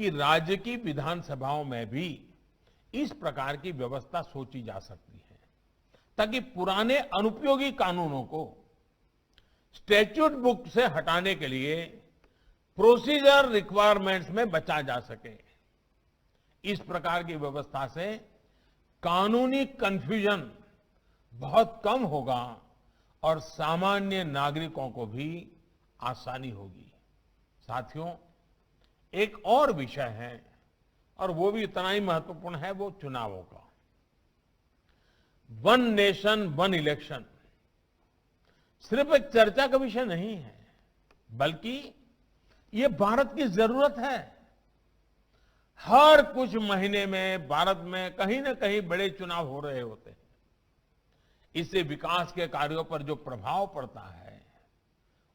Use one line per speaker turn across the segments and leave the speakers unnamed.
कि राज्य की विधानसभाओं में भी इस प्रकार की व्यवस्था सोची जा सकती है, ताकि पुराने अनुपयोगी कानूनों को स्टैट्यूट बुक से हटाने के लिए प्रोसीजर रिक्वायरमेंट्स में बचा जा सके। इस प्रकार की व्यवस्था से कानूनी कंफ्यूजन बहुत कम होगा और सामान्य नागरिकों को भी आसानी होगी। साथियों, एक और विषय है और वो भी इतना ही महत्वपूर्ण है, वो चुनावों का। वन नेशन वन इलेक्शन सिर्फ एक चर्चा का विषय नहीं है, बल्कि ये भारत की जरूरत है। हर कुछ महीने में भारत में कहीं ना कहीं बड़े चुनाव हो रहे होते हैं। इससे विकास के कार्यों पर जो प्रभाव पड़ता है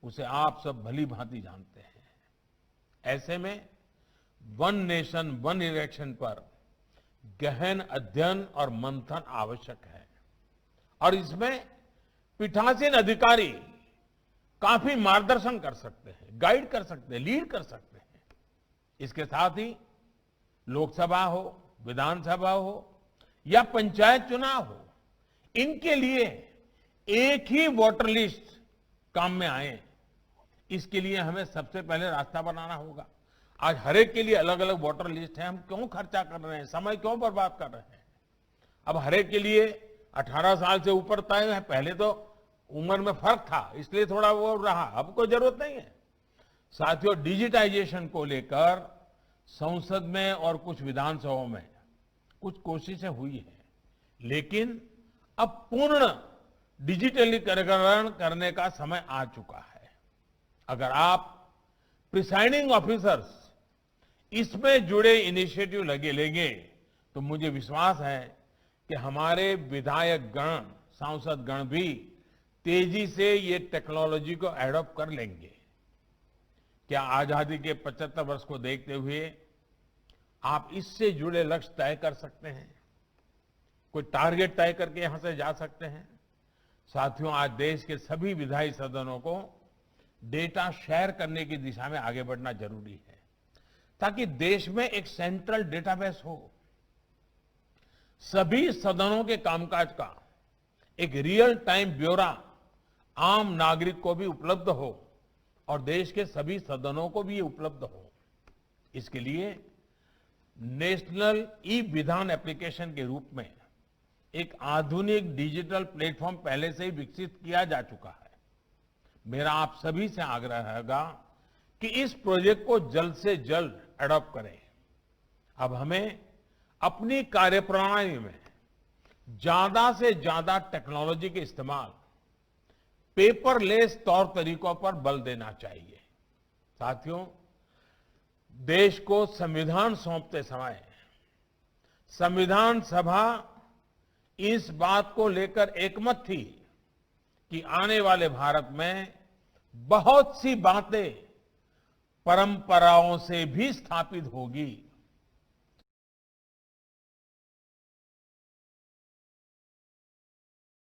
उसे आप सब भली भांति जानते हैं। ऐसे में वन नेशन वन इलेक्शन पर गहन अध्ययन और मंथन आवश्यक है और इसमें पीठासीन अधिकारी काफी मार्गदर्शन कर सकते हैं, गाइड कर सकते हैं, लीड कर सकते हैं। इसके साथ ही लोकसभा हो, विधानसभा हो या पंचायत चुनाव हो, इनके लिए एक ही वोटर लिस्ट काम में आए, इसके लिए हमें सबसे पहले रास्ता बनाना होगा। आज हर एक के लिए अलग अलग वोटर लिस्ट है, हम क्यों खर्चा कर रहे हैं, समय क्यों बर्बाद कर रहे हैं। अब हर एक के लिए 18 साल से ऊपर तय है। पहले तो उम्र में फर्क था, इसलिए थोड़ा वो रहा, अब कोई जरूरत नहीं है। साथियों, डिजिटाइजेशन को लेकर संसद में और कुछ विधानसभाओं में कुछ कोशिशें हुई है, लेकिन अब पूर्ण डिजिटलीकरण करने का समय आ चुका है। अगर आप प्रिसाइडिंग ऑफिसर्स इसमें जुड़े इनिशिएटिव लेंगे तो मुझे विश्वास है कि हमारे विधायक गण, सांसद गण भी तेजी से ये टेक्नोलॉजी को एडॉप्ट कर लेंगे। क्या आजादी के 75 वर्ष को देखते हुए आप इससे जुड़े लक्ष्य तय कर सकते हैं? कोई टारगेट तय करके यहां से जा सकते हैं? साथियों, आज देश के सभी विधायी सदनों को डेटा शेयर करने की दिशा में आगे बढ़ना जरूरी है, ताकि देश में एक सेंट्रल डेटाबेस हो। सभी सदनों के कामकाज का एक रियल टाइम ब्यौरा आम नागरिक को भी उपलब्ध हो और देश के सभी सदनों को भी ये उपलब्ध हो। इसके लिए नेशनल ई विधान एप्लीकेशन के रूप में एक आधुनिक डिजिटल प्लेटफॉर्म पहले से ही विकसित किया जा चुका है। मेरा आप सभी से आग्रह रहेगा कि इस प्रोजेक्ट को जल्द से जल्द एडॉप्ट करें। अब हमें अपनी कार्यप्रणाली में ज्यादा से ज्यादा टेक्नोलॉजी के इस्तेमाल, पेपरलेस तौर तरीकों पर बल देना चाहिए। साथियों, देश को संविधान सौंपते समय संविधान सभा इस बात को लेकर एकमत थी कि आने वाले भारत में बहुत सी बातें परंपराओं से भी स्थापित होगी।